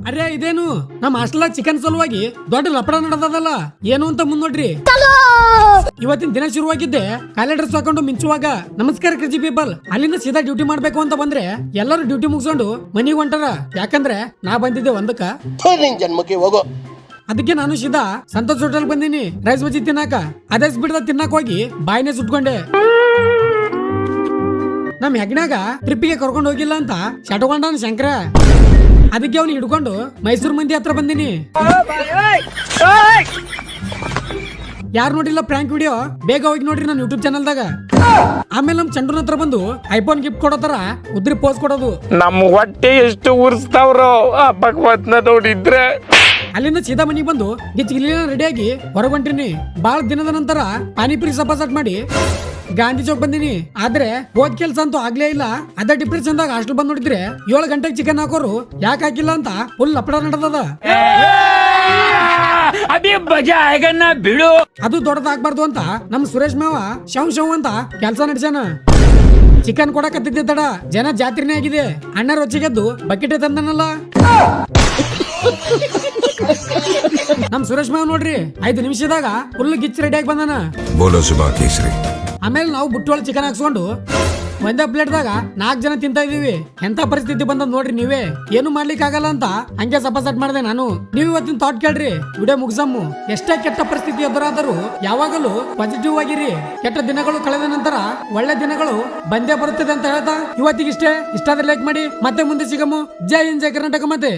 ಅರೆ ಇದೇನು ನಮ್ಮ ಹಾಸ್ಟೆಲ್ ಚಿಕನ್ ಸಲುವಾಗಿ ದೊಡ್ಡ ಲಪಡ ನಡೆದದಲ್ಲ ಏನು ಅಂತ ಮುಂದ್ ನೋಡ್ರಿ. ಇವತ್ತಿನ ದಿನ ಶುರುವಾಗಿದ್ದೆ ಕಾಲೇ ಡ್ರೆಸ್ ಹಾಕೊಂಡು ಮಿಂಚುವಾಗ ನಮಸ್ಕಾರ ಕೃಷಿ ಪೀಪಲ್ ಅಲ್ಲಿಂದ ಸೀದಾ ಡ್ಯೂಟಿ ಮಾಡ್ಬೇಕು ಅಂತ ಬಂದ್ರೆ ಎಲ್ಲರೂ ಡ್ಯೂಟಿ ಮುಗಿಸ್ಕೊಂಡು ಮನಿಗೆ ಹೊಂಟಾರ. ಯಾಕಂದ್ರೆ ನಾ ಬಂದಿದ್ದೆ ಒಂದಕ್ಕ ಜನ್ಮಕ್ಕೆ ಹೋಗೋ. ಅದಕ್ಕೆ ನಾನು ಸೀದಾ ಸಂತೋಷ್ ಹೋಟೆಲ್ ಬಂದೀನಿ ರೈಸ್ ಬಜ್ಜಿ ತಿನ್ನಾಕ. ಅದೇ ಬಿಡದ ತಿನ್ನಾಕ ಹೋಗಿ ಬಾಯಿನೇ ಸುಟ್ಕೊಂಡೆ. ನಮ್ ಹೆಗ್ನಾಗ ಟ್ರಿಪ್ಪಿಗೆ ಕರ್ಕೊಂಡು ಹೋಗಿಲ್ಲ ಅಂತ ಶಟಕೊಂಡಾನ ಶಂಕರ. ಅದಕ್ಕೆ ಅವ್ನು ಹಿಡ್ಕೊಂಡು ಮೈಸೂರು ಮಂದಿ ಹತ್ರ ಬಂದಿನಿ. ಯಾರು ನೋಡಿಲ್ಲ ಪ್ರ್ಯಾಂಕ್ ವಿಡಿಯೋ ಬೇಗ ಹೋಗಿ ನೋಡ್ರಿ ನನ್ನ ಯೂಟ್ಯೂಬ್ ಚಾನಲ್ದಾಗ. ಆಮೇಲೆ ನಮ್ ಚಂಡ್ರನ ಹತ್ರ ಬಂದು ಐಫೋನ್ ಗಿಫ್ಟ್ ಕೊಡೋ ತರ ಉದ್ರಿ ಪೋಸ್ ಕೊಡೋದು. ನಮ್ ಹೊಟ್ಟೆ ಎಷ್ಟು ಉರ್ಸ್ತಾವ್ರೋ ಆ ಭಗವತ್ನ ನೋಡಿದ್ರೆ. ಅಲ್ಲಿಂದ ಸೀದಾ ಮನಿಗೆ ಬಂದು ಗಿಚ್ಚಿಗಿಲಿನ ರೆಡಿಯಾಗಿ ಹೊರಗೊಂಟಿನಿ. ಬಾಳ ದಿನದ ನಂತರ ಪಾನಿಪುರಿ ಸಪಾಸಟ್ ಮಾಡಿ ಗಾಂಧಿ ಚೌಕ್ ಬಂದಿನಿ. ಆದ್ರೆ ಹೋದ್ ಕೆಲ್ಸ ಅಂತೂ ಆಗ್ಲೇ ಇಲ್ಲ. ಅದೇ ಡಿಪ್ರೆಷನ್ ದಾಗ ಹಾಸ್ಟೆಲ್ ಬಂದ್ ನೋಡಿದ್ರೆ 7 ಗಂಟೆಗೆ ಚಿಕನ್ ಹಾಕೋರು ಯಾಕೆ ಹಾಕಿಲ್ಲ ಅಂತ ಫುಲ್ ಲಪಡ ನಡೆದದ. ಬಿಡು ಅದು ದೊಡ್ಡದಾಗ್ಬಾರ್ದು ಅಂತ ನಮ್ ಸುರೇಶ್ ಮಾವ ಶವ್ ಅಂತ ಕೆಲ್ಸ ನಡೆಸ್ಯಾನ. ಚಿಕನ್ ಕೊಡಕತ್ತಿದ್ದೆ ತಡ ಜನ ಜಾತ್ರೆನೇ ಆಗಿದೆ. ಅಣ್ಣ ರೊಚ್ಚಿಗೆದ್ದು ಬಕೆಟ್ ತಂದನಲ್ಲ. ನಮ್ ಸುರೇಶ್ ಮಾವ್ ನೋಡ್ರಿ 5 ನಿಮಿಷದಾಗ ಫುಲ್ ಗಿಚ್ ರೆಡಿಯಾಗಿ ಬಂದಾನ. ಆಮೇಲೆ ನಾವು ಬುಟ್ಟೊಳ ಚಿಕನ್ ಹಾಕ್ಸ್ಕೊಂಡು ಒಂದೇ ಪ್ಲೇಟ್ ದಾಗ 4 ಜನ ತಿಂತಾ ಇದೀವಿ. ಎಂತ ಪರಿಸ್ಥಿತಿ ಬಂದದ್ ನೋಡ್ರಿ ನೀವೇ. ಏನು ಮಾಡ್ಲಿಕ್ಕೆ ಆಗಲ್ಲ ಅಂತ ಹಂಗೆ ಸಪಾಸಟ್ ಮಾಡಿದೆ ನಾನು. ನೀವು ಇವತ್ತಿನ ಥಾಟ್ ಕೇಳ್ರಿ, ವಿಡಿಯೋ ಮುಗ್ಸಮ್ಮು. ಎಷ್ಟೇ ಕೆಟ್ಟ ಪರಿಸ್ಥಿತಿ ಎದುರಾದರೂ ಯಾವಾಗಲೂ ಪಾಸಿಟಿವ್ ಆಗಿರಿ. ಕೆಟ್ಟ ದಿನಗಳು ಕಳೆದ ನಂತರ ಒಳ್ಳೆ ದಿನಗಳು ಬಂದೇ ಬರುತ್ತದೆ ಅಂತ ಹೇಳ್ತಾ ಇವತ್ತಿಗಿಷ್ಟೇ. ಇಷ್ಟಾದ್ರೆ ಲೈಕ್ ಮಾಡಿ, ಮತ್ತೆ ಮುಂದೆ ಸಿಗಮ್ಮು. ಜೈ ಹಿಂದ್, ಜೈ ಕರ್ನಾಟಕ. ಮತ್ತೆ